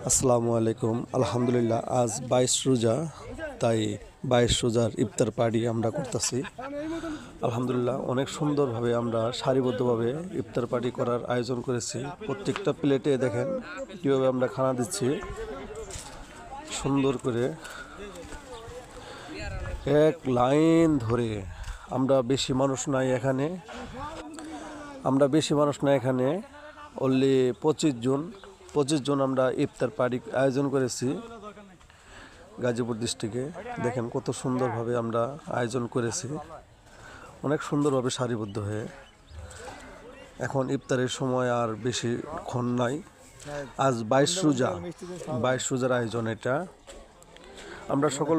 আসসালামু আলাইকুম। আলহামদুলিল্লাহ, আজ 22 রোজা, তাই 22 রোজার ইফতার পার্টি আমরা করতেছি। আলহামদুলিল্লাহ, অনেক সুন্দরভাবে আমরা সারিবদ্ধভাবে ইফতার পার্টি করার আয়োজন করেছি। প্রত্যেকটা প্লেটে দেখেন কীভাবে আমরা খানা দিচ্ছি, সুন্দর করে এক লাইন ধরে। আমরা বেশি মানুষ নাই এখানে, অনলি 25 জন আমরা ইফতার পার্টি আয়োজন করেছি গাজীপুর ডিস্ট্রিক্টে। দেখেন কত সুন্দরভাবে আমরা আয়োজন করেছি, অনেক সুন্দরভাবে সারিবদ্ধ হয়ে। এখন ইফতারের সময় আর বেশিক্ষণ নাই। আজ 22 রোজার আয়োজন এটা। আমরা সকল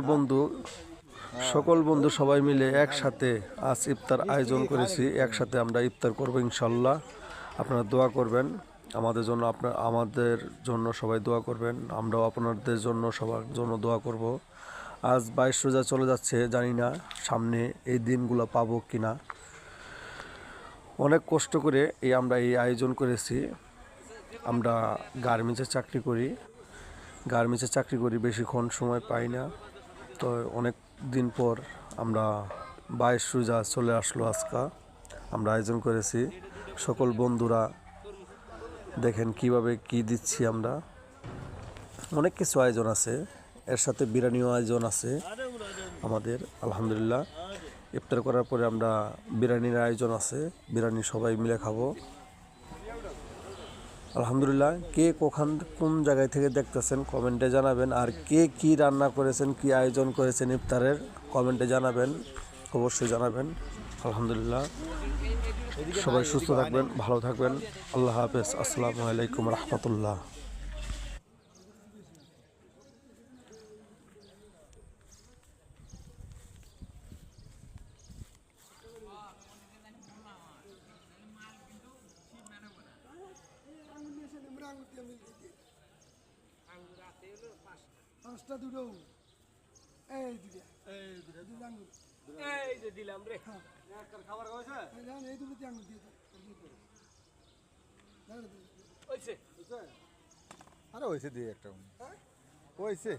বন্ধু সবাই মিলে একসাথে আজ ইফতার আয়োজন করেছি। একসাথে আমরা ইফতার করব ইনশাল্লাহ। আপনারা দোয়া করবেন আমাদের জন্য সবাই দোয়া করবেন। আমরাও আপনাদের জন্য সবার জন্য দোয়া করব। আজ 22 রোজা চলে যাচ্ছে, জানি না সামনে এই দিনগুলো পাবো কিনা। অনেক কষ্ট করে আমরা এই আয়োজন করেছি। আমরা গার্মেন্টসে চাকরি করি, বেশিক্ষণ সময় পাই না। তো অনেক দিন পর আমরা 22 রোজা চলে আসলো আজকে, আমরা আয়োজন করেছি। সকল বন্ধুরা দেখেন কিভাবে কি দিচ্ছি আমরা। অনেক কিছু আয়োজন আছে, এর সাথে বিরিয়ানিও আয়োজন আছে আমাদের। আলহামদুলিল্লাহ, ইফতার করার পরে আমরা বিরিয়ানির আয়োজন আছে, বিরিয়ানি সবাই মিলে খাবো। আলহামদুলিল্লাহ, কে কোন জায়গায় থেকে দেখতেছেন কমেন্টে জানাবেন। আর কে কি রান্না করেছেন, কি আয়োজন করেছেন ইফতারের, কমেন্টে জানাবেন, অবশ্যই জানাবেন। আলহামদুলিল্লাহ, সবাই সুস্থ থাকবেন, ভালো থাকবেন। আল্লাহ হাফেজ। আসসালামু আলাইকুম রহমতুল্লাহ। পাঁচটা দুটো এই যে দিলাম রে। খাবার হয়েছে এই দুটো আঙুর দিয়ে আরে হয়েছে দিয়ে একটা হয়েছে।